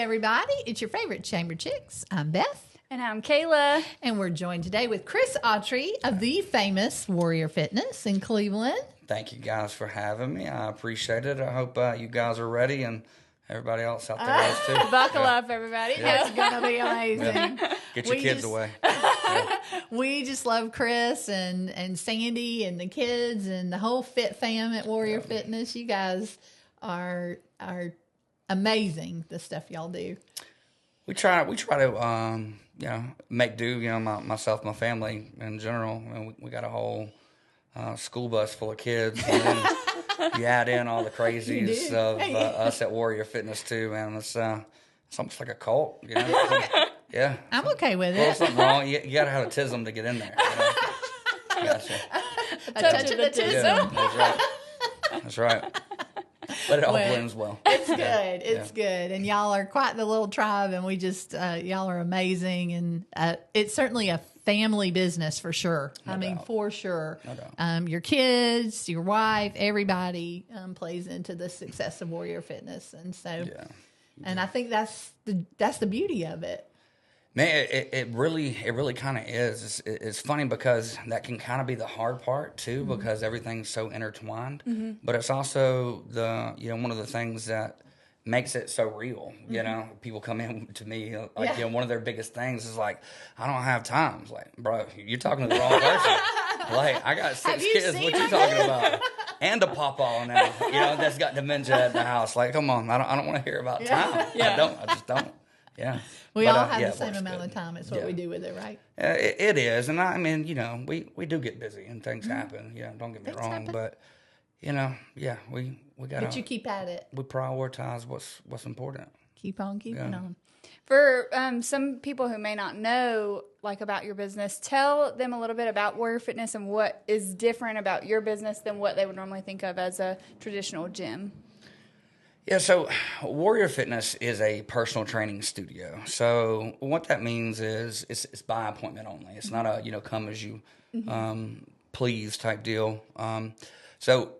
everybody. It's your favorite Chamber Chicks. I'm Beth. And I'm Kayla. And we're joined today with Chris Autry of the famous Warrior Fitness in Cleveland. Thank you guys for having me. I appreciate it. I hope you guys are ready and everybody else out there is too. Buckle up, everybody. It's going to be amazing. Get your kids away. We just love Chris and Sandy and the kids and the whole fit fam at Warrior Fitness. You guys are amazing, the stuff y'all do. We try to make do, myself, my family in general. And we got a whole school bus full of kids. And then you add in all the crazies of us at Warrior Fitness too, man. It's almost like a cult, Yeah. I'm okay with Well, it. something wrong. You got to have a tism to get in there. Gotcha. A touch of the tism. Yeah, that's right. But it all blends well. It's good. It's good. And y'all are quite the little tribe, and we just, y'all are amazing. And it's certainly a family business for sure. No doubt. For sure. No doubt. Your kids, your wife, everybody plays into the success of Warrior Fitness. And so, and I think that's the beauty of it. Man, it really kind of is. It's funny because that can kind of be the hard part too, because everything's so intertwined. But it's also one of the things that makes it so real. People come in to me one of their biggest things is like, I don't have time. It's like, bro, you're talking to the wrong person. Like, I got 6 kids. What you talking about? And a pawpaw now, that's got dementia at the house. Like, come on, I don't want to hear about time. I just don't. Yeah. We all have the same amount of time. It's what we do with it, right? It is. And I mean, we do get busy and things happen. Don't get me wrong. But, we got to. But you keep at it. We prioritize what's important. Keep on keeping on. For some people who may not know about your business, tell them a little bit about Warrior Fitness and what is different about your business than what they would normally think of as a traditional gym. Yeah, so Warrior Fitness is a personal training studio. So what that means is it's by appointment only. It's not a come as you please type deal. So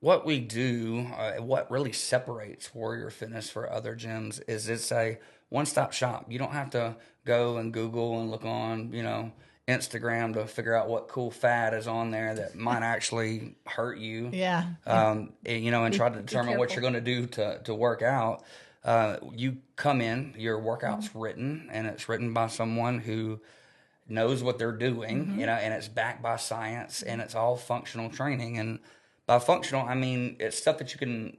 what we do, what really separates Warrior Fitness for other gyms is it's a one-stop shop. You don't have to go and Google and look on Instagram to figure out what cool fad is on there that might actually hurt you. Yeah. And try to determine what you're going to do to work out. You come in, your workout's written, and it's written by someone who knows what they're doing, and it's backed by science, and it's all functional training. And by functional, I mean, it's stuff that you can,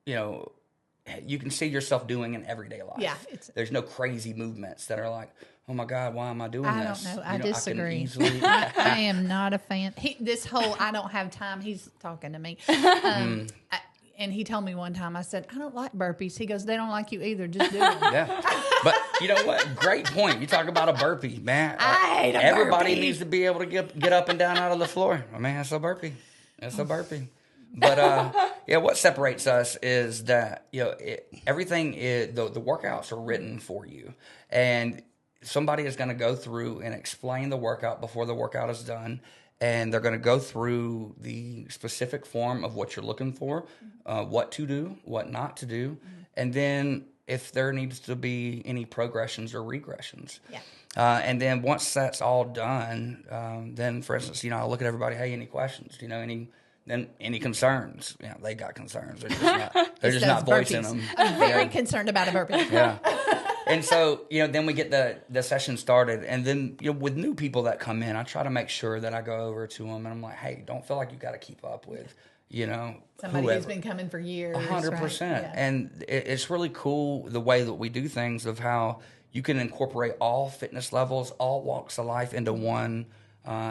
you can see yourself doing in everyday life. Yeah. There's no crazy movements that are like, oh my God, why am I doing this? I don't know. I disagree. I can easily... I am not a fan. This whole I don't have time, he's talking to me. And he told me one time, I said, I don't like burpees. He goes, they don't like you either. Just do them. Yeah. But you know what? Great point. You talk about a burpee, man. I hate a Everybody burpee. needs to be able to get up and down out of the floor. I mean, that's a burpee. But what separates us is that everything is the workouts are written for you, and somebody is going to go through and explain the workout before the workout is done, and they're going to go through the specific form of what you're looking for, what to do, what not to do, and then if there needs to be any progressions or regressions. Yeah. And then once that's all done, then for instance, I look at everybody, hey, any questions? Any concerns? They got concerns. They're just not voicing them. I'm very concerned about a burpee. Yeah. And so, then we get the session started. And then, with new people that come in, I try to make sure that I go over to them and I'm like, hey, don't feel like you got to keep up with, somebody who's been coming for years. 100%. Right? Yeah. And it's really cool the way that we do things of how you can incorporate all fitness levels, all walks of life into one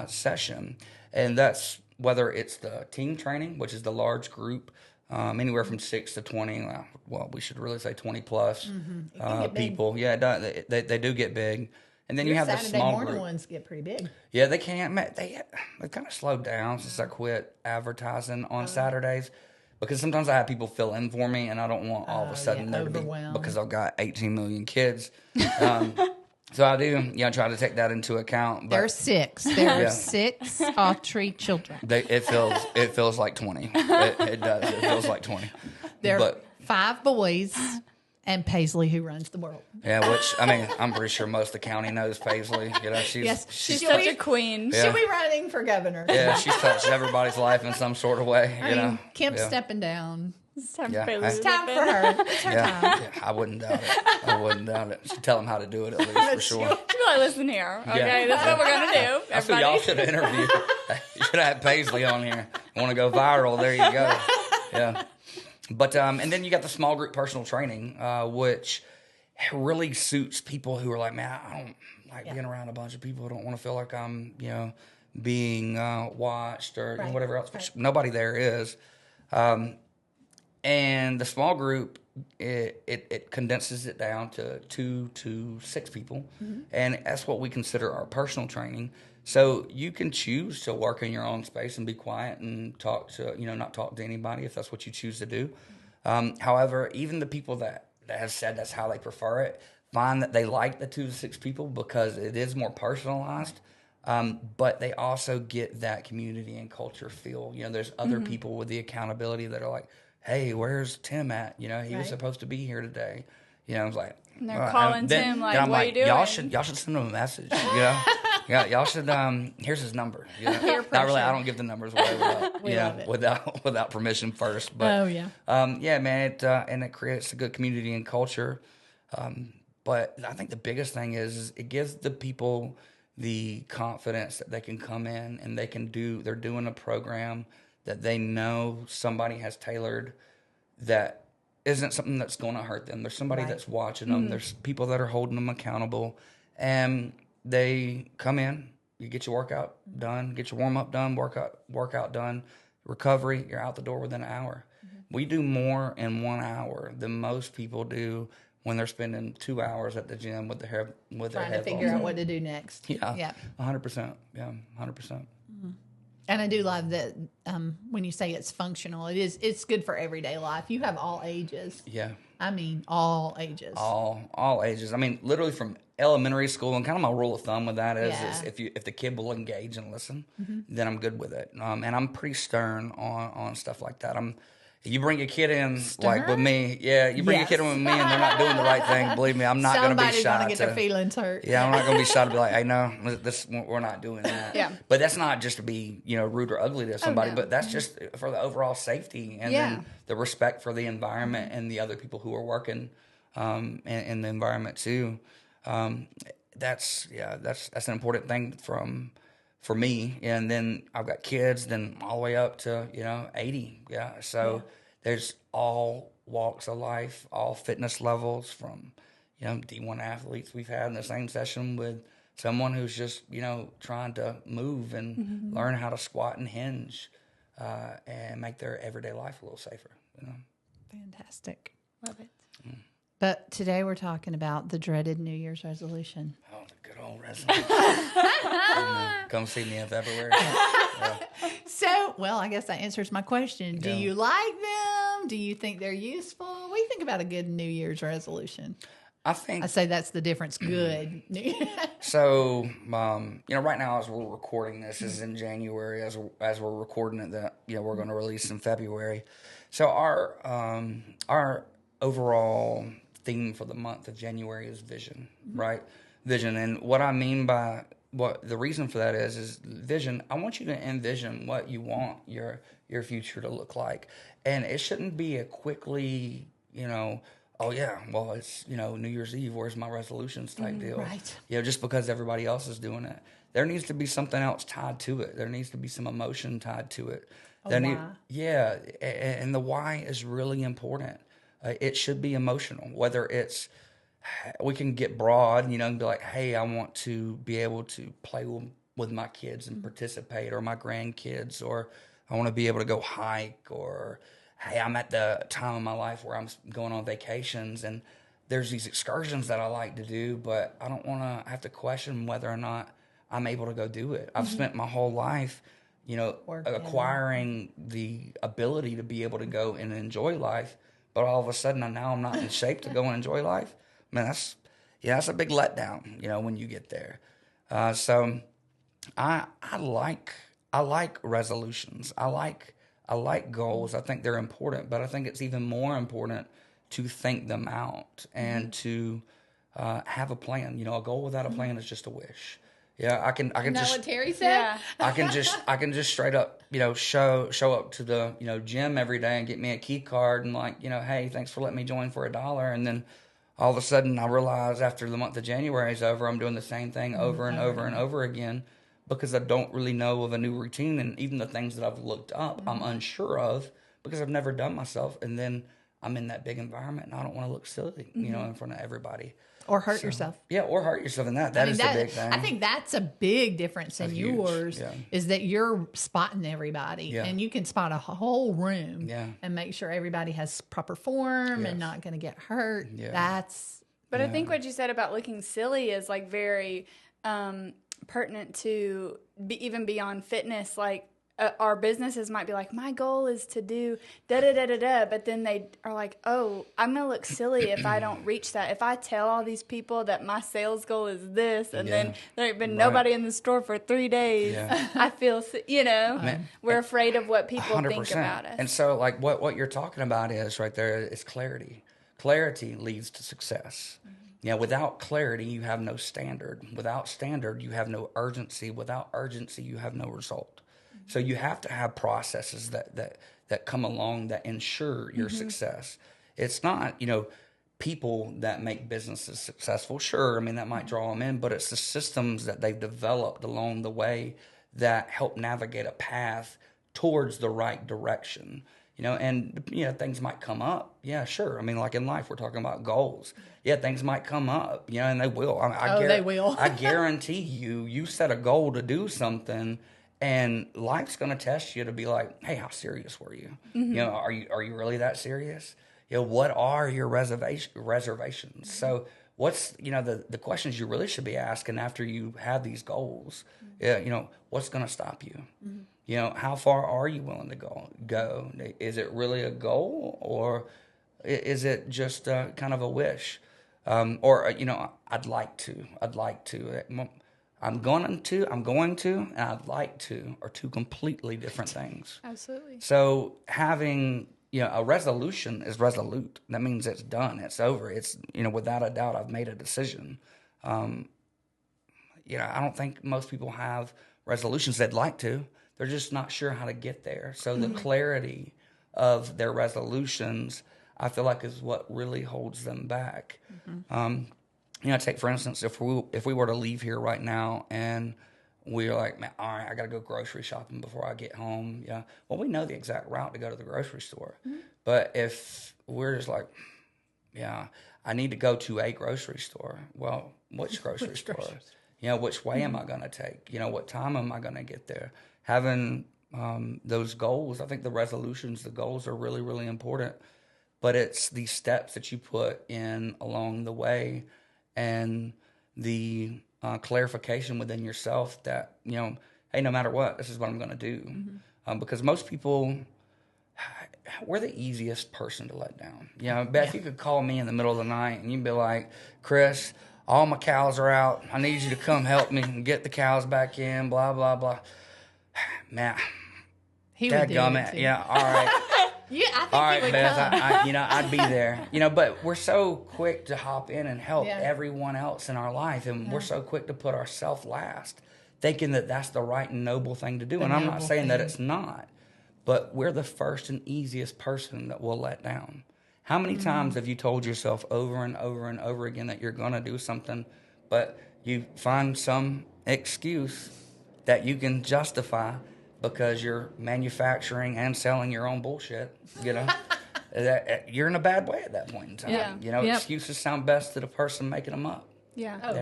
session. And that's whether it's the team training, which is the large group, anywhere from 6 to 20. Well, we should really say 20 plus people. Yeah, they do get big. And then you have Saturday the small morning group. ones get pretty big. Yeah, they can't. They've kind of slowed down since I quit advertising on Saturdays. Because sometimes I have people fill in for me, and I don't want all of a sudden there to be, because I've got 18 million kids. So I do, try to take that into account. But there are 6. There are 6 Autry children. It feels like 20. It does. It feels like 20. There are 5 boys And Paisley, who runs the world. Yeah, which, I mean, I'm pretty sure most of the county knows Paisley. You know, Yes, she's Such a queen. Yeah. She'll be running for governor. yeah, she's touched everybody's life in some sort of way. I You mean, know, Kemp's yeah. stepping down. It's time Yeah, for Paisley I- to It's time step for in. her. It's her Yeah, time. yeah, I wouldn't doubt it. I wouldn't doubt it. She'd tell them how to do it at least for sure. She'll be like, listen here, okay? Yeah. That's what we're going to do, That's who y'all everybody. should have interviewed. You should have had Paisley on here. Want to go viral? There you go. Yeah. But and then you got the small group personal training, which really suits people who are like, man, I don't like being around a bunch of people. I don't want to feel like I'm, being watched or Right. whatever else. Which nobody there is. And the small group, it condenses it down to 2 to 6 people. And that's what we consider our personal training. So you can choose to work in your own space and be quiet and talk to, not talk to anybody if that's what you choose to do. However, even the people that have said that's how they prefer it, find that they like the 2 to 6 people because it is more personalized. But they also get that community and culture feel. There's other people with the accountability that are like, hey, where's Tim at? He was Right. supposed to be here today. I was like, And they're calling Tim, like, then I'm what are you doing? Y'all should send him a message. Yeah, y'all should. Here's his number. Peer Not really. pressure. I don't give the numbers away We love it. without permission first. But Oh, yeah. yeah, man. And it creates a good community and culture. But I think the biggest thing is it gives the people the confidence that they can come in and they're doing a program that they know somebody has tailored that isn't something that's going to hurt them. There's somebody Right. that's watching them. There's people that are holding them accountable. And they come in, you get your workout done, get your warm-up done, workout done, recovery, you're out the door within an hour. We do more in 1 hour than most people do when they're spending 2 hours at the gym with their Trying to headphones figure out on. what to do next. Yeah, 100%. Yeah, 100%. And I do love that when you say it's functional, it's good for everyday life. You have all ages. Yeah, I mean, all ages. all ages. I mean, literally from elementary school, and kind of my rule of thumb with that is Yeah. if the kid will engage and listen, then I'm good with it. And I'm pretty stern on stuff like that. You bring a kid in like with me, you bring a kid in with me, and they're not doing the right thing. Believe me, I'm not going to be Somebody's shy gonna get their feelings hurt. Yeah, I'm not going to be shy to be like, hey, no, we're not doing that. Yeah. But that's not just to be, rude or ugly to somebody, no. but that's just for the overall safety and Yeah. then the respect for the environment and the other people who are working in the environment too. That's an important thing for me. And then I've got kids, then all the way up to 80. Yeah, so there's all walks of life, all fitness levels, from D1 athletes we've had in the same session with someone who's just trying to move and learn how to squat and hinge and make their everyday life a little safer. Fantastic. Love it. But today we're talking about the dreaded New Year's resolution. Oh, the good old resolution. Come see me in February. So, well, I guess that answers my question. Do you like them? Do you think they're useful? What do you think about a good New Year's resolution? I think I say that's the difference. Good. so. Right now as we're recording this is in January. As we're recording it, that we're going to release in February. So our overall theme for the month of January is vision, right? Vision, and what I mean by the reason for that is vision. I want you to envision what you want your future to look like, and it shouldn't be a quickly, oh yeah, well it's New Year's Eve, where's my resolutions type deal, right. Just because everybody else is doing it. There needs to be something else tied to it. There needs to be some emotion tied to it. Why? And the why is really important. It should be emotional, whether it's, we can get broad, and be like, hey, I want to be able to play with my kids and participate, or my grandkids, or I want to be able to go hike, or hey, I'm at the time of my life where I'm going on vacations and there's these excursions that I like to do, but I don't want to have to question whether or not I'm able to go do it. I've spent my whole life, acquiring the ability to be able to go and enjoy life, but all of a sudden now I'm not in shape to go and enjoy life. Man, that's a big letdown, when you get there. So I like resolutions. I like goals. I think they're important, but I think it's even more important to think them out and to have a plan. A goal without a plan is just a wish. Yeah, I can Isn't that just what Terry said? Yeah. I can just straight up, show up to the, gym every day and get me a key card and hey, thanks for letting me join for $1. And then all of a sudden I realize after the month of January is over, I'm doing the same thing over and over and over again because I don't really know of a new routine. And even the things that I've looked up, I'm unsure of because I've never done myself. And then I'm in that big environment and I don't want to look silly, in front of everybody. Or hurt yourself. Yeah, or hurt yourself. And that is the big thing. I think that's a big difference in That's huge, yours is that you're spotting everybody and you can spot a whole room and make sure everybody has proper form and not going to get hurt. Yeah. But I think what you said about looking silly is like very pertinent to even beyond fitness. Like our businesses might be like, my goal is to do da-da-da-da-da, but then they are like, oh, I'm going to look silly if I don't reach that. If I tell all these people that my sales goal is this, and then there ain't been nobody in the store for 3 days, I feel, we're afraid of what people 100%. think about us. And so, like, what you're talking about is right there is clarity. Clarity leads to success. Without clarity, you have no standard. Without standard, you have no urgency. Without urgency, you have no result. So you have to have processes that come along that ensure your success. It's not, people that make businesses successful. Sure, that might draw them in, but it's the systems that they've developed along the way that help navigate a path towards the right direction. And things might come up. Yeah, sure. Like in life, we're talking about goals. Yeah, things might come up. And they will. They will. I guarantee you set a goal to do something. And life's going to test you to be like, hey, how serious were you? Are you really that serious? What are your reservations? So what's, the questions you really should be asking after you have these goals, what's going to stop you? How far are you willing to go? Is it really a goal or is it just kind of a wish? Or, I'd like to. I'm going to, and I'd like to are two completely different things. Absolutely. So having, a resolution is resolute. That means it's done. It's over. It's, without a doubt, I've made a decision. I don't think most people have resolutions. They'd like to. They're just not sure how to get there. So the clarity of their resolutions, I feel like, is what really holds them back. Take for instance, if we were to leave here right now and we're like, man, all right, I got to go grocery shopping before I get home. Yeah. Well, we know the exact route to go to the grocery store. But if we're just like, I need to go to a grocery store. Well, which grocery store? Which way am I going to take? What time am I going to get there? Having those goals, I think the resolutions, the goals are really, really important. But it's these steps that you put in along the way and the clarification within yourself that, hey, no matter what, this is what I'm going to do. Because most people, we're the easiest person to let down. Beth, you could call me in the middle of the night and you'd be like, Chris, all my cows are out. I need you to come help me and get the cows back in, blah, blah, blah. Man, he would do it too. Yeah, all right. I think all he right, would Beth, come. I'd be there. But we're so quick to hop in and help everyone else in our life, and we're so quick to put ourselves last, thinking that that's the right and noble thing to do. And I'm not saying that it's not, but we're the first and easiest person that we'll let down. How many times have you told yourself over and over and over again that you're going to do something, but you find some excuse that you can justify because you're manufacturing and selling your own bullshit, that you're in a bad way at that point in time. Excuses sound best to the person making them up. Yeah.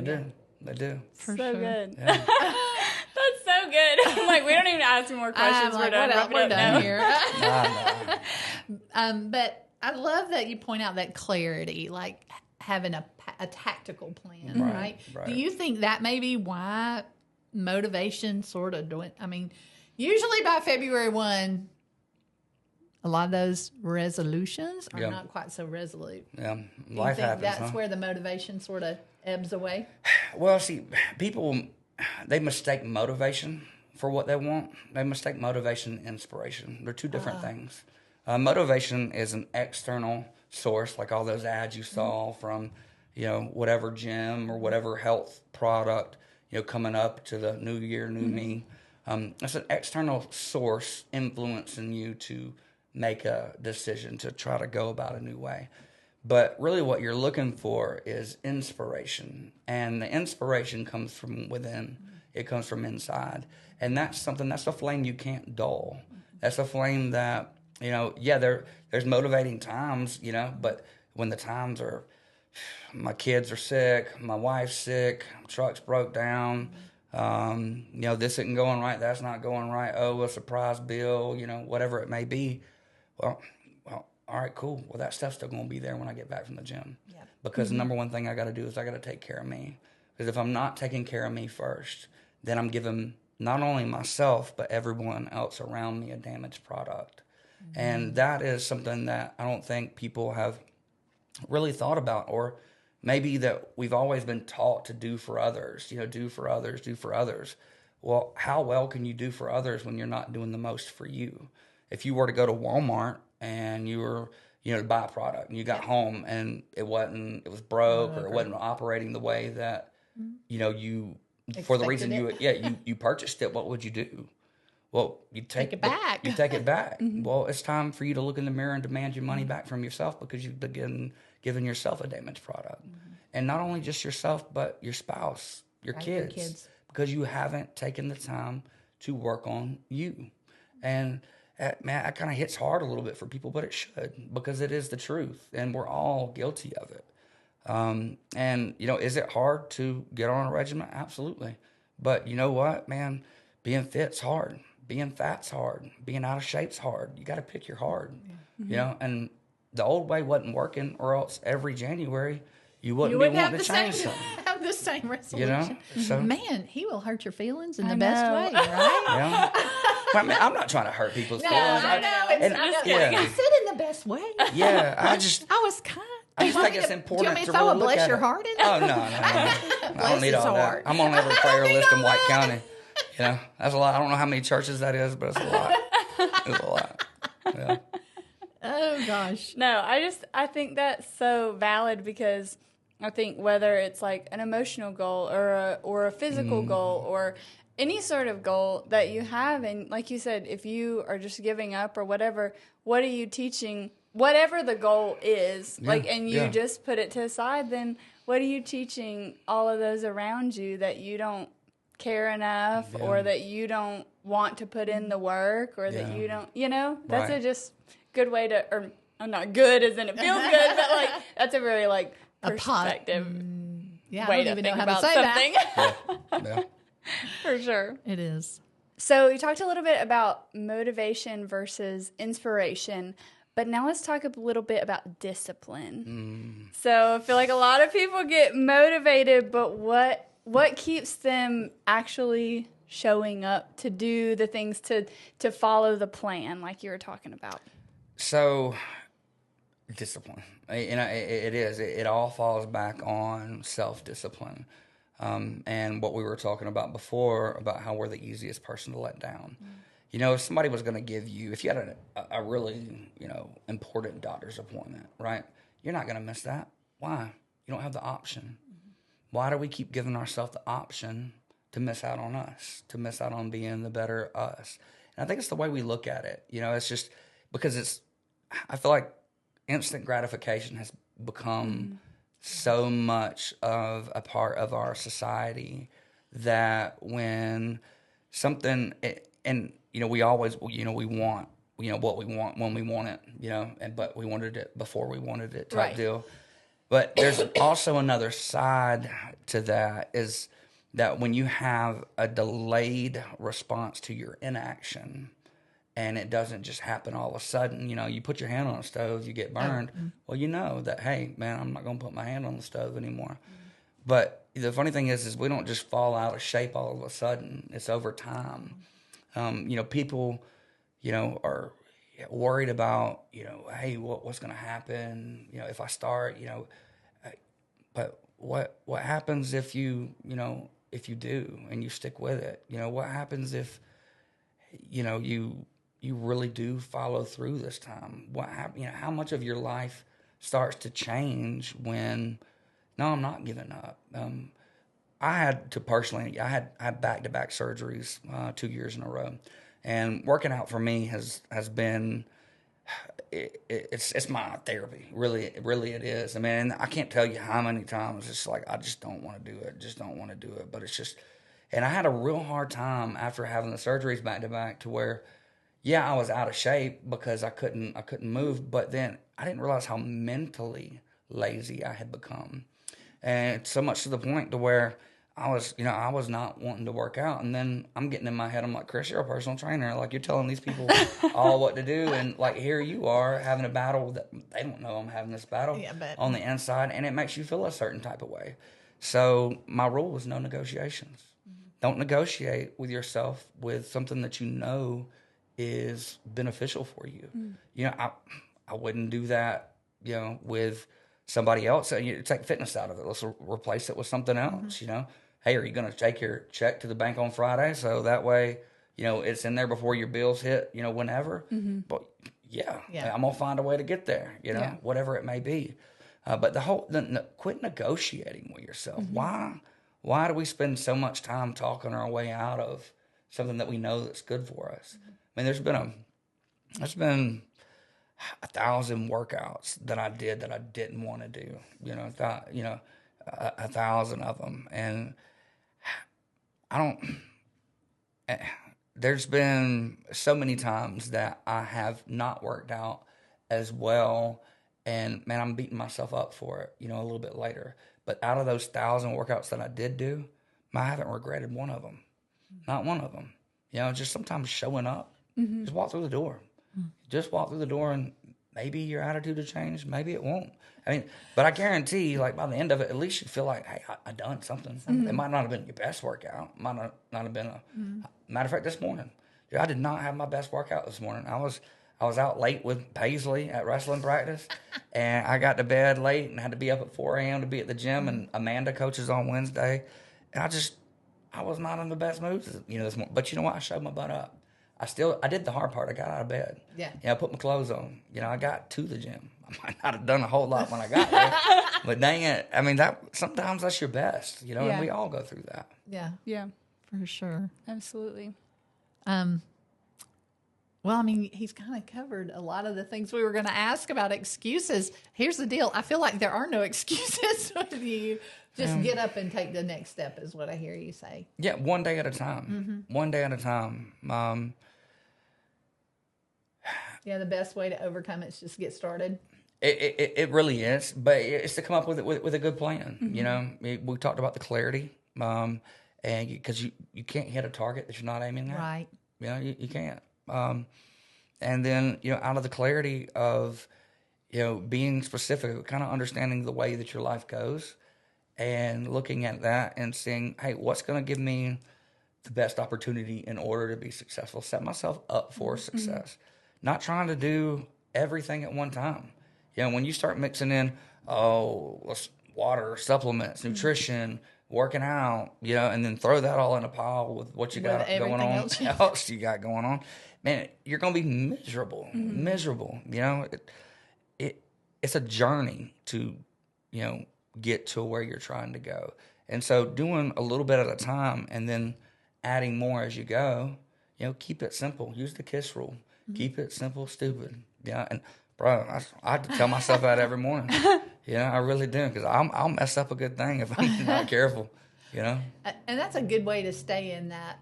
They do. For so sure. Good. Yeah. That's so good. I'm like, we don't even ask any more questions. We're done. We're done here. But I love that you point out that clarity, like having a tactical plan, right? Do you think that may be why motivation sort of doing? Usually by February 1, a lot of those resolutions are not quite so resolute. Yeah, life happens. That's where the motivation sort of ebbs away. Well, see, people, they mistake motivation for what they want. They mistake motivation and inspiration. They're two different things. Motivation is an external source, like all those ads you saw from, whatever gym or whatever health product, coming up to the new year, new me. It's an external source influencing you to make a decision to try to go about a new way. But really what you're looking for is inspiration. And the inspiration comes from within. It comes from inside. And that's a flame you can't dull. That's a flame that, there's motivating times, but when the times are, my kids are sick, my wife's sick, truck's broke down, this isn't going right, that's not going right, oh, a surprise bill, whatever it may be. Well, all right, cool. Well, that stuff's still going to be there when I get back from the gym. Yeah. Because the number one thing I got to do is I got to take care of me. Because if I'm not taking care of me first, then I'm giving not only myself, but everyone else around me a damaged product. Mm-hmm. And that is something that I don't think people have really thought about, or maybe that we've always been taught to do for others, do for others, do for others. Well, how well can you do for others when you're not doing the most for you? If you were to go to Walmart and you were, to buy a product and you got home and it was broke or it wasn't operating the way that, you, for the reason you purchased it, what would you do? Well, you take it back. You take it back. Mm-hmm. Well, it's time for you to look in the mirror and demand your money back from yourself, because you've begun giving yourself a damaged product. Mm-hmm. And not only just yourself, but your spouse, your kids, because you haven't taken the time to work on you. And man, that kind of hits hard a little bit for people, but it should, because it is the truth, and we're all guilty of it. And, is it hard to get on a regimen? Absolutely. But you know what, man? Being fit's hard. Being fat's hard. Being out of shape's hard. You got to pick your hard. Mm-hmm. And the old way wasn't working, or else every January you wouldn't be wanting to change something. Have the same resolution. So, man, he will hurt your feelings in the best way, right? Yeah. Well, I mean, I'm not trying to hurt people's feelings. I know. I said in the best way. Yeah, I was kind. I just think it's important to really look at it. Do you want me to throw a bless your heart in? Oh, no. I don't need all that. I'm on every prayer list in White County. That's a lot. I don't know how many churches that is, but it's a lot. It's a lot. Yeah. Oh, gosh. No, I think that's so valid, because I think whether it's like an emotional goal or a physical goal or any sort of goal that you have, and like you said, if you are just giving up or whatever, what are you teaching? Whatever the goal is, and you just put it to the side, then what are you teaching all of those around you that you don't care enough, or that you don't want to put in the work, or that you don't, that's a just good way to, or not good as in it feels good, but like that's a very perspective way to think about something. Yeah. For sure. It is. So you talked a little bit about motivation versus inspiration, but now let's talk a little bit about discipline. So I feel like a lot of people get motivated, but what keeps them actually showing up to do the things to follow the plan like you were talking about? So, discipline. It is. It all falls back on self-discipline. And what we were talking about before, about how we're the easiest person to let down. If somebody was going to give you, if you had a really, important doctor's appointment, right? You're not going to miss that. Why? You don't have the option. Why do we keep giving ourselves the option to miss out on us, to miss out on being the better us? And I think it's the way we look at it. It's just because I feel like instant gratification has become so much of a part of our society that when something, and we always, we want, what we want when we want it, but we wanted it before we wanted it type deal. But there's also another side to that, is that when you have a delayed response to your inaction, and it doesn't just happen all of a sudden, you put your hand on a stove, you get burned. Well, you know that, hey, man, I'm not going to put my hand on the stove anymore. But the funny thing is we don't just fall out of shape all of a sudden. It's over time. People, are worried about, hey, what's going to happen, if I start, but what happens if you do and you stick with it? What happens if, you you really do follow through this time? How much of your life starts to change when, no, I'm not giving up. I had back-to-back surgeries 2 years in a row, and working out for me has been it's my therapy. Really, it is. I mean, I can't tell you how many times it's like I just don't want to do it. Just don't want to do it. But it's just, and I had a real hard time after having the surgeries back to back to where, yeah, I was out of shape because I couldn't move. But then I didn't realize how mentally lazy I had become, and so much to the point to where I was not wanting to work out. And then I'm getting in my head, I'm like, Chris, you're a personal trainer. Like, you're telling these people all what to do. And, like, here you are having a battle that they don't know I'm having this battle on the inside. And it makes you feel a certain type of way. So my rule was no negotiations. Mm-hmm. Don't negotiate with yourself with something that you know is beneficial for you. Mm. I wouldn't do that, with somebody else. You take fitness out of it. Let's replace it with something else, Hey, are you going to take your check to the bank on Friday? So that way, it's in there before your bills hit, whenever. Mm-hmm. But yeah, I'm going to find a way to get there, whatever it may be. But quit negotiating with yourself. Mm-hmm. Why do we spend so much time talking our way out of something that we know that's good for us? Mm-hmm. I mean, there's been 1,000 workouts that I did that I didn't want to do, 1,000 of them. And there's been so many times that I have not worked out as well. And man, I'm beating myself up for it, a little bit later. But out of those 1,000 workouts that I did do, I haven't regretted one of them. Not one of them. Just sometimes showing up. Mm-hmm. Just walk through the door. Mm-hmm. Just walk through the door, and maybe your attitude will change. Maybe it won't. I mean, but I guarantee, like, by the end of it, at least you feel like, hey, I done something. Mm-hmm. It might not have been your best workout. Might not have been matter of fact, this morning, I did not have my best workout this morning. I was out late with Paisley at wrestling practice, and I got to bed late and had to be up at 4 a.m. to be at the gym, and Amanda coaches on Wednesday, and I was not in the best mood, this morning. But you know what? I showed my butt up. I did the hard part. I got out of bed. Yeah. I put my clothes on. I got to the gym. I might not have done a whole lot when I got there, but dang it. I mean, sometimes that's your best, and we all go through that. Yeah. Yeah. For sure. Absolutely. Well, I mean, he's kind of covered a lot of the things we were going to ask about excuses. Here's the deal. I feel like there are no excuses with you. Just get up and take the next step is what I hear you say. Yeah, one day at a time. Mm-hmm. One day at a time. Yeah, the best way to overcome it is just get started. It really is, but it's to come up with a good plan. Mm-hmm. We talked about the clarity, and because you can't hit a target that you're not aiming at. Right. You can't. And then, out of the clarity of, being specific, kind of understanding the way that your life goes and looking at that and saying, hey, what's going to give me the best opportunity in order to be successful? Set myself up for success. Not trying to do everything at one time. When you start mixing in, water, supplements, nutrition, working out, and then throw that all in a pile with what you got going on, else you got going on, man, you're going to be miserable. Mm-hmm. Miserable. It's a journey to, get to where you're trying to go. And so doing a little bit at a time and then adding more as you go, keep it simple. Use the KISS rule. Mm-hmm. Keep it simple, stupid. And bro, I have to tell myself that every morning. I really do, because I'll mess up a good thing if I'm not careful. And that's a good way to stay in that.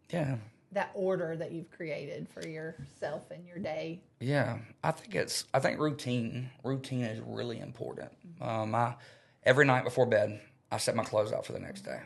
Yeah. That order that you've created for yourself and your day. Yeah, I think routine is really important. Every night before bed, I set my clothes out for the next day.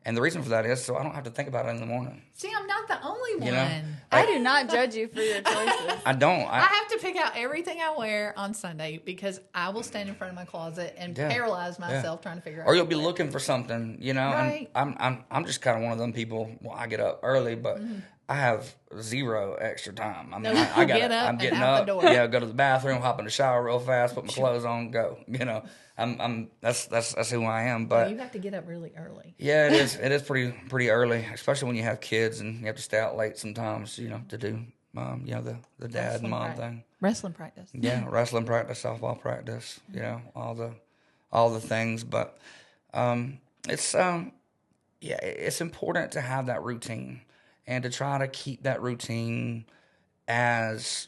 And the reason for that is so I don't have to think about it in the morning. See, I'm not the only one. I do not judge you for your choices. I don't. I have to pick out everything I wear on Sunday because I will stand in front of my closet and paralyze myself trying to figure out. Or you'll be looking for something, Right. And I'm just kind of one of them people. Well, I get up early, but I have zero extra time. I mean, I'm getting up. The door. Yeah, go to the bathroom, hop in the shower real fast, put my clothes on, go. That's who I am. But you have to get up really early. Yeah, it is. It is pretty early, especially when you have kids and you have to stay out late sometimes. To do the dad and mom thing. Wrestling practice. Yeah, wrestling practice, softball practice, all the things. But it's it's important to have that routine and to try to keep that routine as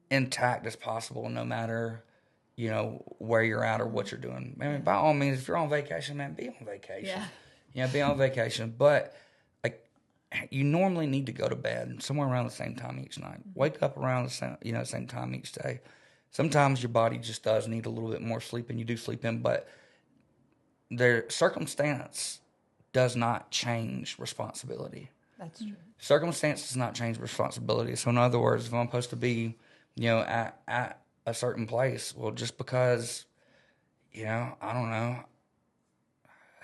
intact as possible, no matter where you're at or what you're doing. I mean, by all means, if you're on vacation, man, be on vacation. Yeah, be on vacation. But like, you normally need to go to bed somewhere around the same time each night. Wake up around the same time each day. Sometimes your body just does need a little bit more sleep, and you do sleep in. But their circumstance does not change responsibility. That's true. Circumstance does not change responsibility. So in other words, if I'm supposed to be, at a certain place, well, just because, I don't know,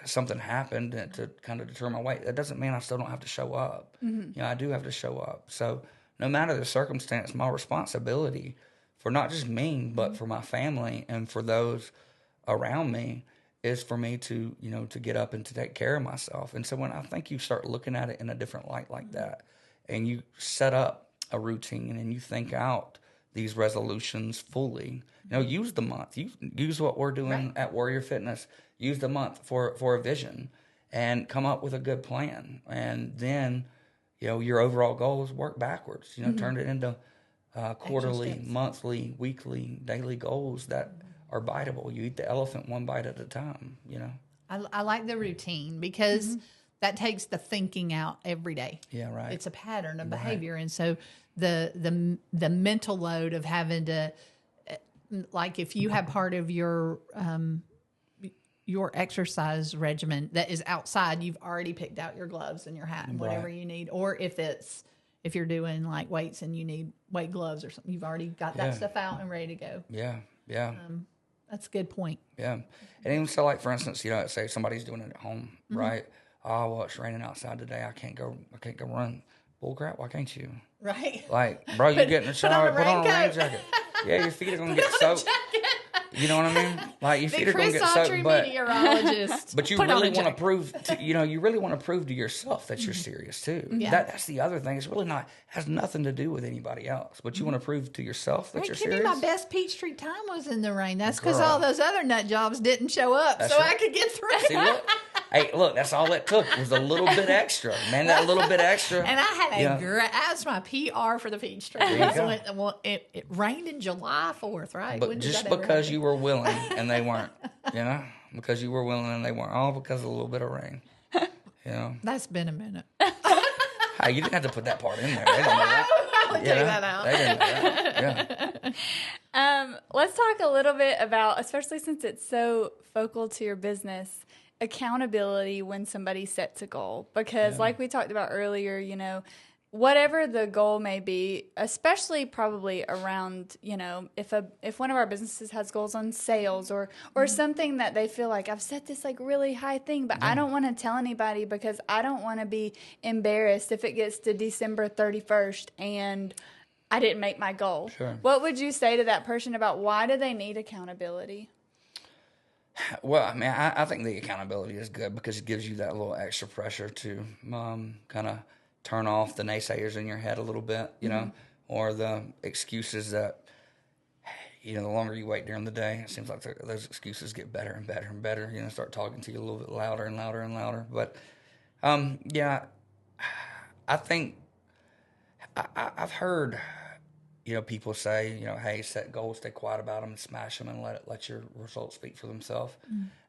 something happened to kind of deter my weight, that doesn't mean I still don't have to show up. I do have to show up. So no matter the circumstance, my responsibility for not just me, but for my family and for those around me is for me to, to get up and to take care of myself. And so when I think you start looking at it in a different light like that, and you set up a routine and you think out these resolutions fully, use the month. Use what we're doing at Warrior Fitness. Use the month for a vision and come up with a good plan. And then, your overall goals work backwards. Turn it into quarterly, monthly, weekly, daily goals that are biteable. You eat the elephant one bite at a time, I like the routine because that takes the thinking out every day. Yeah, right. It's a pattern of behavior. And so the mental load of having to, like if you have part of your exercise regimen that is outside, you've already picked out your gloves and your hat and whatever you need. Or if you're doing like weights and you need weight gloves or something, you've already got that stuff out and ready to go. Yeah. That's a good point. Yeah. And even so, like, for instance, say somebody's doing it at home, right? Oh, well, it's raining outside today. I can't go run. Bull crap, why can't you? Right. Like, bro, you get in the shower, put on a rain jacket. Yeah, your feet are going to get soaked. You know what I mean? Like, your feet are going to get soaked. Chris Autry, meteorologist. But you really want to prove to, you really want to prove to yourself that you're serious too. Yeah. That's the other thing. It's really has nothing to do with anybody else. But you want to prove to yourself that you're serious. My best Peachtree time was in the rain. That's because all those other nut jobs didn't show up, so right. I could get through. See, look, that's all it took was a little bit extra, man. That little bit extra. And I had that's my PR for the Peachtree. It rained in July 4th, right? But just because you were willing and they weren't, because you were willing and they weren't, all because of a little bit of rain. That's been a minute. Hey, you didn't have to put that part in there. They don't know that. I'll take that out. They didn't know that. Yeah. Let's talk a little bit about, especially since it's so focal to your business, accountability when somebody sets a goal. Because like we talked about earlier, whatever the goal may be, especially probably around, if one of our businesses has goals on sales or something that they feel like I've set this like really high thing, but I don't want to tell anybody because I don't want to be embarrassed if it gets to December 31st and I didn't make my goal. Sure. What would you say to that person about why do they need accountability? Well, I mean, I think the accountability is good because it gives you that little extra pressure to kind of turn off the naysayers in your head a little bit, or the excuses that, the longer you wait during the day, it seems like those excuses get better and better and better. Start talking to you a little bit louder and louder and louder. But, I think I've heard, people say, hey, set goals, stay quiet about them, and smash them, and let your results speak for themselves.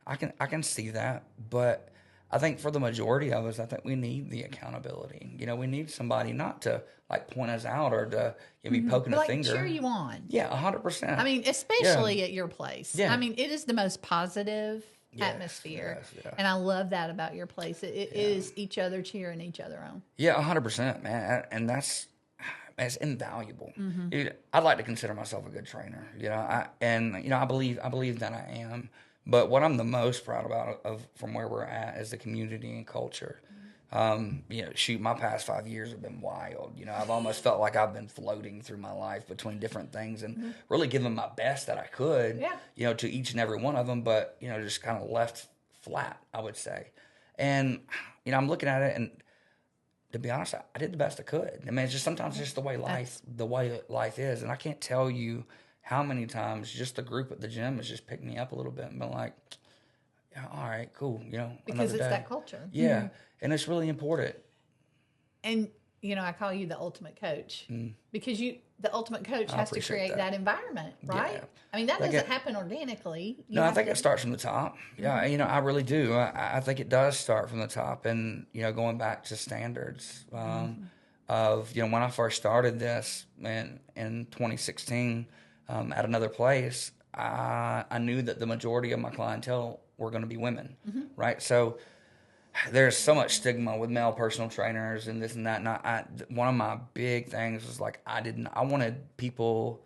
I can see that, but I think for the majority of us, I think we need the accountability. We need somebody not to like point us out or to be poking a finger. Cheer you on. Yeah, 100%. I mean, especially at your place. Yeah. I mean, it is the most positive atmosphere, and I love that about your place. It is each other cheering each other on. Yeah, 100%, man, and that's invaluable. I'd like to consider myself a good trainer. I believe that I am. But what I'm the most proud about from where we're at is the community and culture. My past 5 years have been wild. I've almost felt like I've been floating through my life between different things and really giving my best that I could, to each and every one of them, but, just kind of left flat, I would say. And, I'm looking at it and to be honest, I did the best I could. I mean, it's just sometimes just the way life is. And I can't tell you how many times just the group at the gym has just picked me up a little bit and been like, yeah, all right, cool. Because it's day. that culture. Yeah. And it's really important. And, I call you the ultimate coach because the ultimate coach has to create that environment, right? Yeah. I mean, that doesn't happen organically. I think it starts from the top. Yeah, I really do. I think it does start from the top. And, going back to standards of, when I first started this in 2016 at another place, I knew that the majority of my clientele were going to be women, right? So there's so much stigma with male personal trainers and this and that. And one of my big things was like, I wanted people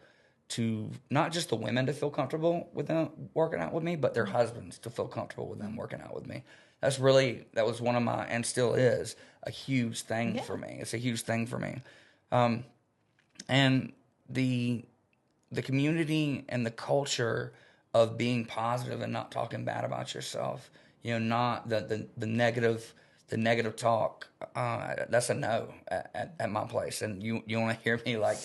to, not just the women to feel comfortable with them working out with me, but their husbands to feel comfortable with them working out with me. That was one of my, and still is, a huge thing for me. It's a huge thing for me. And the community and the culture of being positive and not talking bad about yourself, not the negative talk. That's a no at my place. And you want to hear me like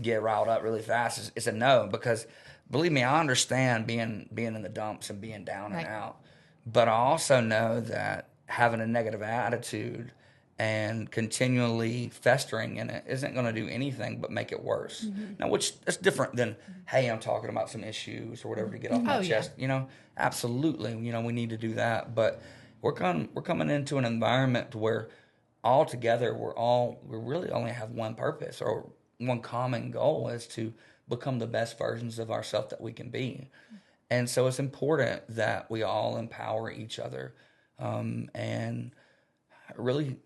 get riled up really fast? It's a no, because believe me, I understand being in the dumps and being down and out, but I also know that having a negative attitude and continually festering in it isn't going to do anything but make it worse. Now, which that's different than, hey, I'm talking about some issues or whatever to get off my chest. Absolutely, we need to do that. But we're coming into an environment where all together we really only have one purpose or one common goal, is to become the best versions of ourselves that we can be. And so it's important that we all empower each other and really,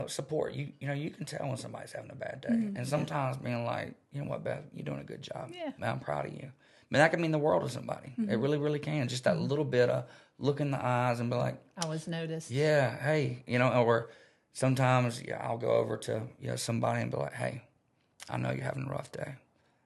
support. You can tell when somebody's having a bad day. And sometimes being like, you know what, Beth, you're doing a good job. Yeah. Man, I'm proud of you. I mean, that can mean the world to somebody. It really, really can. Just that little bit of look in the eyes and be like, I was noticed. Yeah, hey, or sometimes I'll go over to somebody and be like, hey, I know you're having a rough day.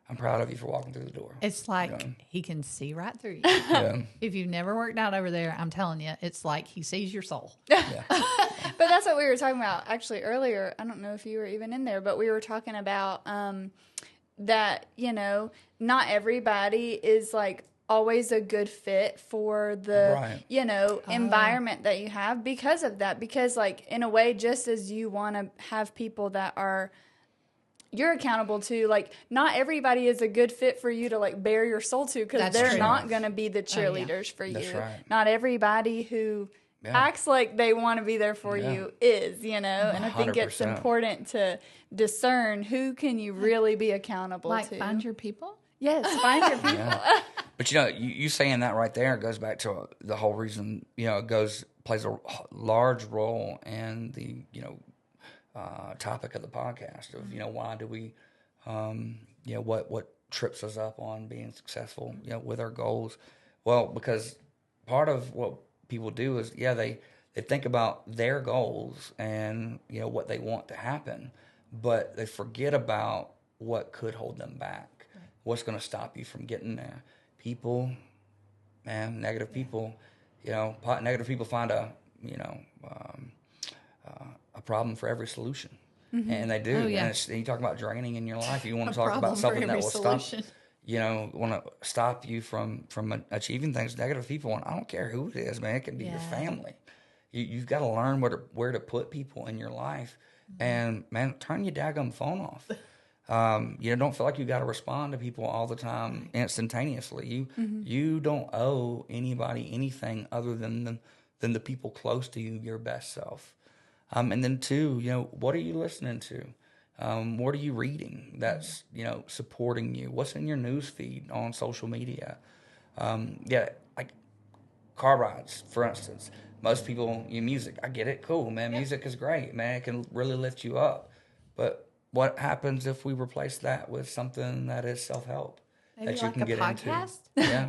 I'm proud of you for walking through the door. It's like he can see right through you. Yeah. If you've never worked out over there, I'm telling you, it's like he sees your soul. Yeah. But that's what we were talking about actually earlier. I don't know if you were even in there, but we were talking about that, not everybody is like always a good fit for the, environment that you have because of that. Because like in a way, just as you want to have people that you're accountable to, like, not everybody is a good fit for you to like bare your soul to, because they're not going to be the cheerleaders for you. That's right. Not everybody who acts like they want to be there for you is, and I think it's important to discern who can you really be accountable to. Like find your people? Yes, find your people. Yeah. But you saying that right there goes back to the whole reason, plays a large role in the, topic of the podcast of, why do we, what trips us up on being successful, with our goals? Well, because part of what people do is, they think about their goals and, what they want to happen, but they forget about what could hold them back, what's going to stop you from getting there. People, man, negative people, negative people find a problem for every solution. And they do. Oh, yeah. And you talk about draining in your life. You want to talk about something that will stop, want to stop you from achieving things. Negative people, and I don't care who it is, man. It can be your family. You've got to learn where to put people in your life. And, man, turn your daggum phone off. Don't feel like you got to respond to people all the time instantaneously. You don't owe anybody anything other than the people close to you, your best self. And then two, what are you listening to? What are you reading that's, supporting you? What's in your news feed on social media? Like car rides, for instance. Most people, music, I get it, cool, man. Yeah. Music is great, man. It can really lift you up. But what happens if we replace that with something that is self-help? Maybe that like you can get podcast? Into? Yeah.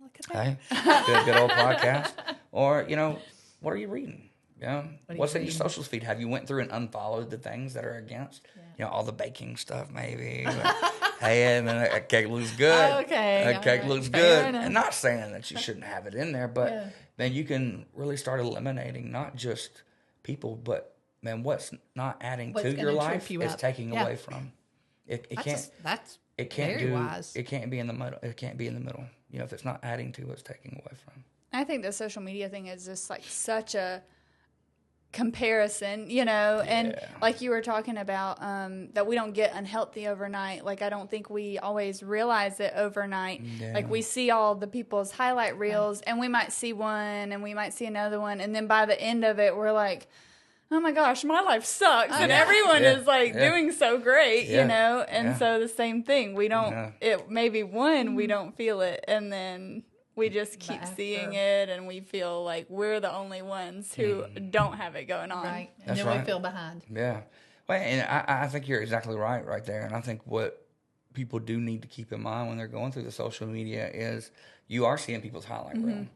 Look at that. Hey, good old podcast. Or, what are you reading? What's in your social feed? Have you went through and unfollowed the things that are against? Yeah. All the baking stuff, maybe. Hey, man, that cake looks good. Okay. That cake looks good. And not saying that you shouldn't have it in there, but then you can really start eliminating not just people, but man, what's not adding What's to your gonna life trip you is up. taking Yeah. away from. It can't. That's It can't very wise. It can't be in the middle. It can't be in the middle. You know, if it's not adding to, it's taking away from. I think the social media thing is just like such a comparison, you know, and like you were talking about, that we don't get unhealthy overnight. Like, I don't think we always realize it overnight. Yeah. Like, we see all the people's highlight reels, and we might see one, and we might see another one, and then by the end of it, we're like, oh my gosh, my life sucks, and everyone is like doing so great, you know, and so the same thing. We don't, it maybe one, we don't feel it, and then we just keep seeing it, and we feel like we're the only ones who don't have it going on. Right. And That's then right. we feel behind. Yeah. Well, and I think you're exactly right there. And I think what people do need to keep in mind when they're going through the social media is you are seeing people's highlight reel.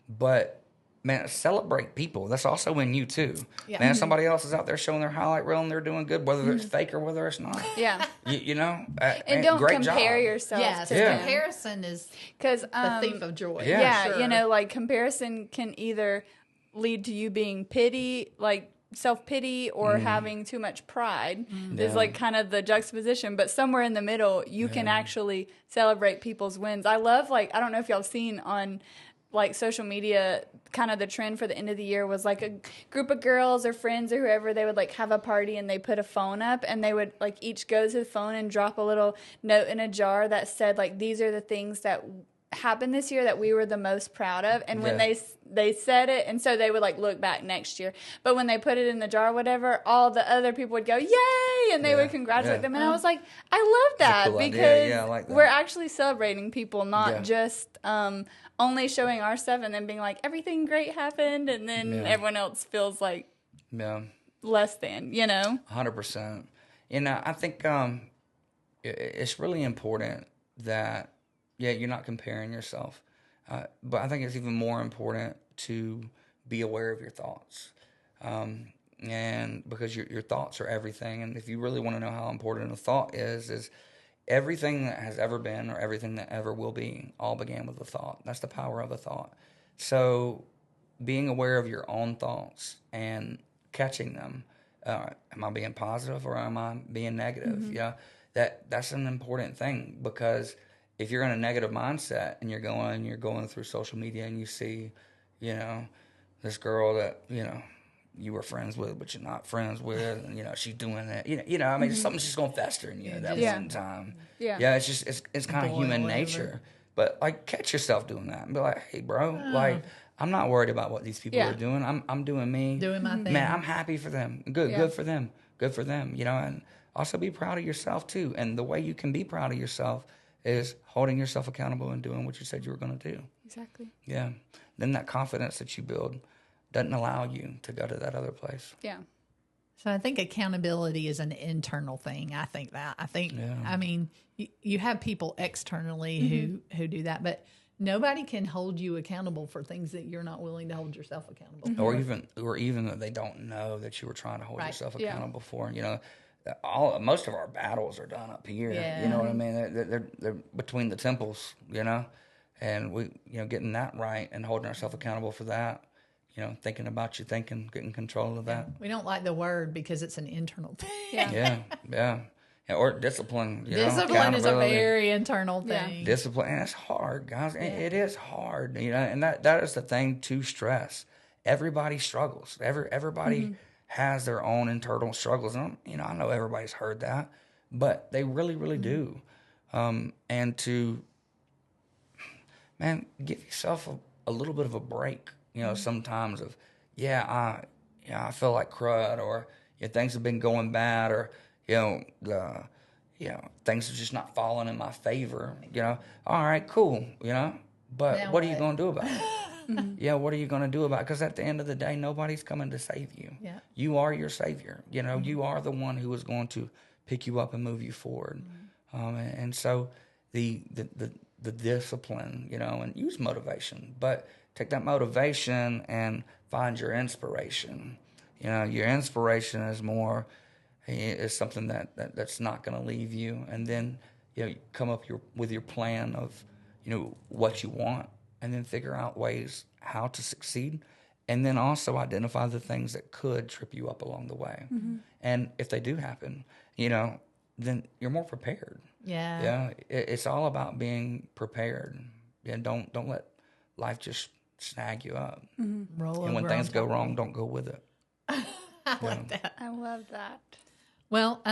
But, man, celebrate people. That's also in you, too. Yeah. Man, somebody else is out there showing their highlight reel and they're doing good, whether it's fake or whether it's not. Yeah. You know? And man, don't great compare job. yourself Yes. to Yeah. Comparison is because the thief of joy. Yeah. yeah, Sure. you know, like comparison can either lead to you being like self-pity or having too much pride is like kind of the juxtaposition, but somewhere in the middle you can actually celebrate people's wins. I love, like, I don't know if y'all have seen on like social media, kind of the trend for the end of the year was like a group of girls or friends or whoever, they would like have a party and they put a phone up and they would like each go to the phone and drop a little note in a jar that said like, these are the things that happened this year that we were the most proud of. And when they said it, and so they would like look back next year, but when they put it in the jar or whatever, all the other people would go yay, and they would congratulate them. And I was like, I love that, cool idea. because Yeah, I like that. we're actually celebrating people, not just only showing our stuff and then being like, everything great happened, and then everyone else feels like less than, you know? 100%. You know, I think it's really important that, you're not comparing yourself. But I think it's even more important to be aware of your thoughts. And because your thoughts are everything. And if you really want to know how important a thought is everything that has ever been or everything that ever will be all began with a thought. That's the power of a thought. So being aware of your own thoughts and catching them. Am I being positive or am I being negative? Yeah, that's an important thing, because if you're in a negative mindset and you're going through social media and you see, you know, this girl that, you know, you were friends with but you're not friends with, and, you know, she's doing that, you know, I mean, something's just going to fester in you at that point in time. Yeah, it's just it's kind of human nature. But like, catch yourself doing that and be like, hey, bro, like, I'm not worried about what these people are doing. I'm doing me. Doing my thing. Man, I'm happy for them. Good for them. Good for them. You know, and also be proud of yourself too. And the way you can be proud of yourself is holding yourself accountable and doing what you said you were going to do. Exactly. Yeah. Then that confidence that you build doesn't allow you to go to that other place. Yeah. So I think accountability is an internal thing. I think, I mean, you have people externally who do that, but nobody can hold you accountable for things that you're not willing to hold yourself accountable for. Or even that they don't know that you were trying to hold yourself Yeah. accountable for. You know, most of our battles are done up here. Yeah. You know what I mean? They're between the temples, you know, and we, you know, getting that right and holding ourselves accountable for that. You know, thinking about your thinking, getting control of that. We don't like the word because it's an internal thing. Yeah. Or discipline. Discipline is a very internal thing. Discipline, and it's hard, guys. It is hard, you know, and that is the thing to stress. Everybody struggles. Everybody has their own internal struggles, and you know, I know everybody's heard that, but they really, really do. And to, man, give yourself a little bit of a break. You know, sometimes of, I feel like crud, or things have been going bad, or things are just not falling in my favor. You know, all right, cool. You know, but Now what are you going to do about it? What are you going to do about it? Because at the end of the day, nobody's coming to save you. Yeah. You are your savior. You know, you are the one who is going to pick you up and move you forward. And so the discipline, you know, and use motivation, but take that motivation and find your inspiration. You know, your inspiration is something that's not going to leave you. And then, you know, come up with your plan of, you know, what you want, and then figure out ways how to succeed and then also identify the things that could trip you up along the way. And if they do happen, then you're more prepared. Yeah. Yeah, it's all about being prepared. Yeah, don't let life just snag you up. Roll And when over things on go top. wrong, don't go with it. I like that. I love that. Well,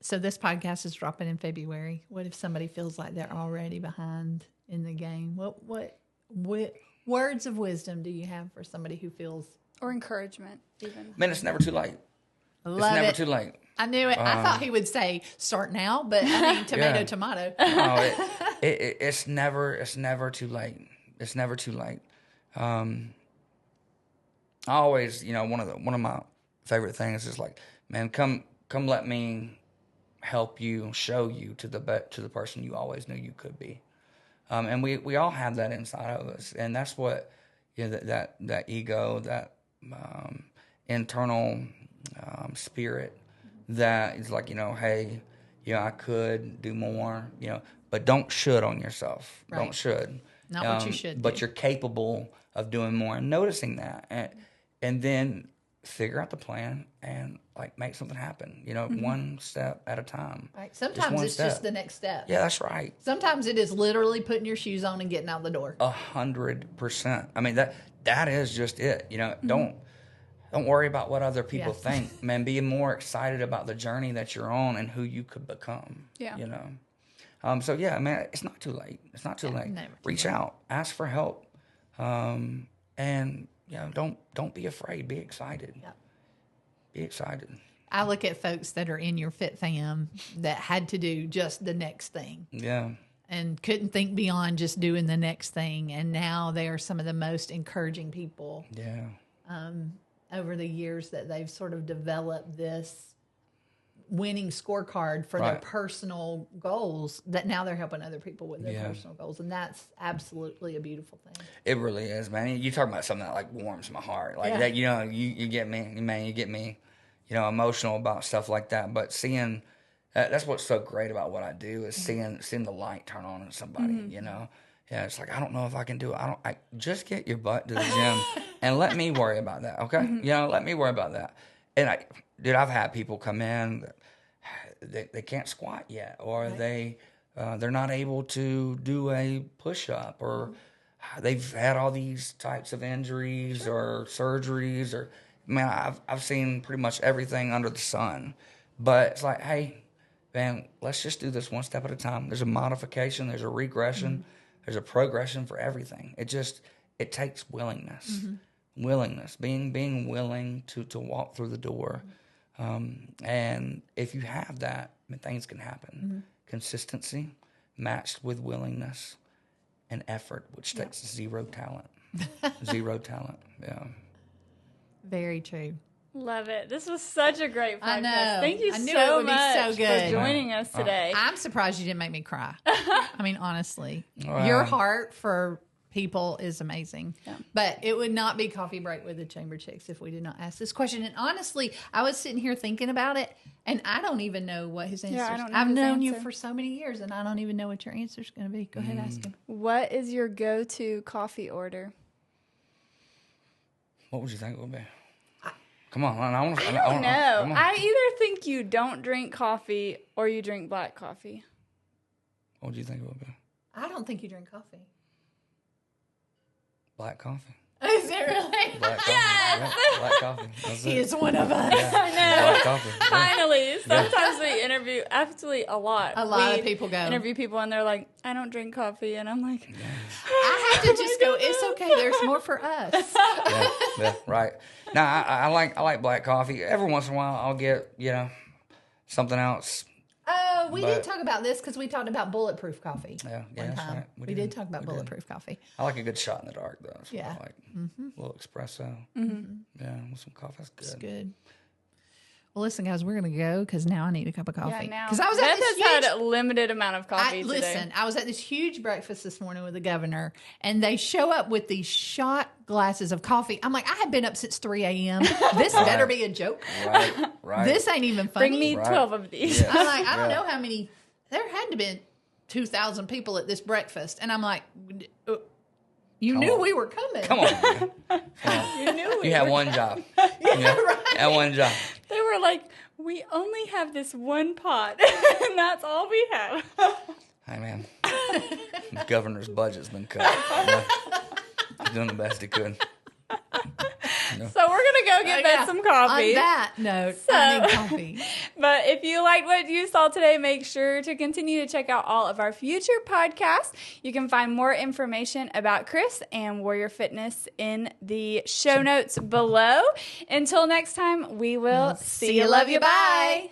so this podcast is dropping in February. What if somebody feels like they're already behind in the game? What words of wisdom do you have for somebody who feels? Or encouragement, even. Man, it's never too late. Love It's never it. too late. I knew it. I thought he would say start now, but I mean tomato, Yeah. tomato. No, it's never too late. It's never too late. I always, one of my favorite things is like, man, come let me help you, show you to the person you always knew you could be. And we all have that inside of us, and that's what that ego, that internal spirit that is like, hey, I could do more, but don't should on yourself. Right. Don't should. Not what you should But do. you're capable of doing more, and noticing that, and then figure out the plan and like make something happen. One step at a time. Right. Sometimes one it's just step. the next step. Yeah, that's right. Sometimes it is literally putting your shoes on and getting out the door. 100%. I mean, that is just it. Don't worry about what other people Yeah. think. Man, be more excited about the journey that you're on and who you could become. Yeah. So yeah, man, it's not too late. It's not too late. never too Reach out, ask for help, and don't be afraid. Be excited. Yeah. Be excited. I look at folks that are in your fit fam that had to do just the next thing Yeah. and couldn't think beyond just doing the next thing. And now they are some of the most encouraging people Yeah. over the years that they've sort of developed this winning scorecard for their Right. personal goals that now they're helping other people with their Yeah. personal goals. And that's absolutely a beautiful thing. It really is, man. You talk about something that like warms my heart, like Yeah. that. You get me, man. You get me, emotional about stuff like that. But seeing that's what's so great about what I do is seeing the light turn on in somebody. Yeah, it's like I don't know if I can do it. I just get your butt to the gym and let me worry about that. Okay, let me worry about that. And I've had people come in. They can't squat yet, or they're not able to do a push-up, or they've had all these types of injuries or surgeries, or man, I've seen pretty much everything under the sun. But it's like, hey, man, let's just do this one step at a time. There's a modification, there's a regression, there's a progression for everything. It takes willingness, being willing to walk through the door. And if you have that, I mean, things can happen. Consistency matched with willingness and effort, which takes zero talent. Zero talent. Yeah. Very true. Love it. This was such a great podcast. I know. Thank you I knew it so would be much so good. for joining us today. I'm surprised you didn't make me cry. I mean, honestly, your heart for people is amazing. Yeah. But it would not be Coffee Break with the Chamber Chicks if we did not ask this question. And honestly, I was sitting here thinking about it, and I don't even know what his answer is. I don't know I've his known you answer. for so many years, and I don't even know what your answer is going to be. Go ahead, ask him. What is your go-to coffee order? What would you think it would be? Come on, I want to. I don't know. I either think you don't drink coffee or you drink black coffee. What would you think it would be? I don't think you drink coffee. Black coffee. Is it really? Black coffee. Yeah, black coffee. That's He it. is one of us. Yeah. I know. Black coffee. Yeah. Finally, sometimes we interview absolutely a lot. A lot We of people go. interview people and they're like, "I don't drink coffee," and I'm like, I have to just go, it's okay. There's more for us. Yeah, right. Now I like black coffee. Every once in a while, I'll get something else. Oh, we did But- talk about this because we talked about bulletproof coffee. Yeah, one that's time. right. We did talk about bulletproof coffee. I like a good shot in the dark though. So Yeah. I like a little espresso. Yeah, with some coffee. That's good. It's good. Well, listen, guys, we're going to go because now I need a cup of "Yeah, coffee. now." Because I was Beth at this has huge... had a limited amount of coffee today. Listen, I was at this huge breakfast this morning with the governor, and they show up with these shot glasses of coffee. I'm like, I have been up since 3 a.m. This better be a joke. Right. This ain't even funny. Bring me Right. 12 of these. Yeah. I'm like, I don't Yeah. know how many. There had to be 2,000 people at this breakfast, and I'm like, You knew we were coming. Come on, man. Come on. You knew You had one job. Had one job. They were like, we only have this one pot, and that's all we have. Hey, man. The governor's budget's been cut. He's doing the best he could. So we're going to go get Beth some coffee. On that note, I need coffee. But if you liked what you saw today, make sure to continue to check out all of our future podcasts. You can find more information about Chris and Warrior Fitness in the show notes below. Until next time, we will see you. Love you. Bye.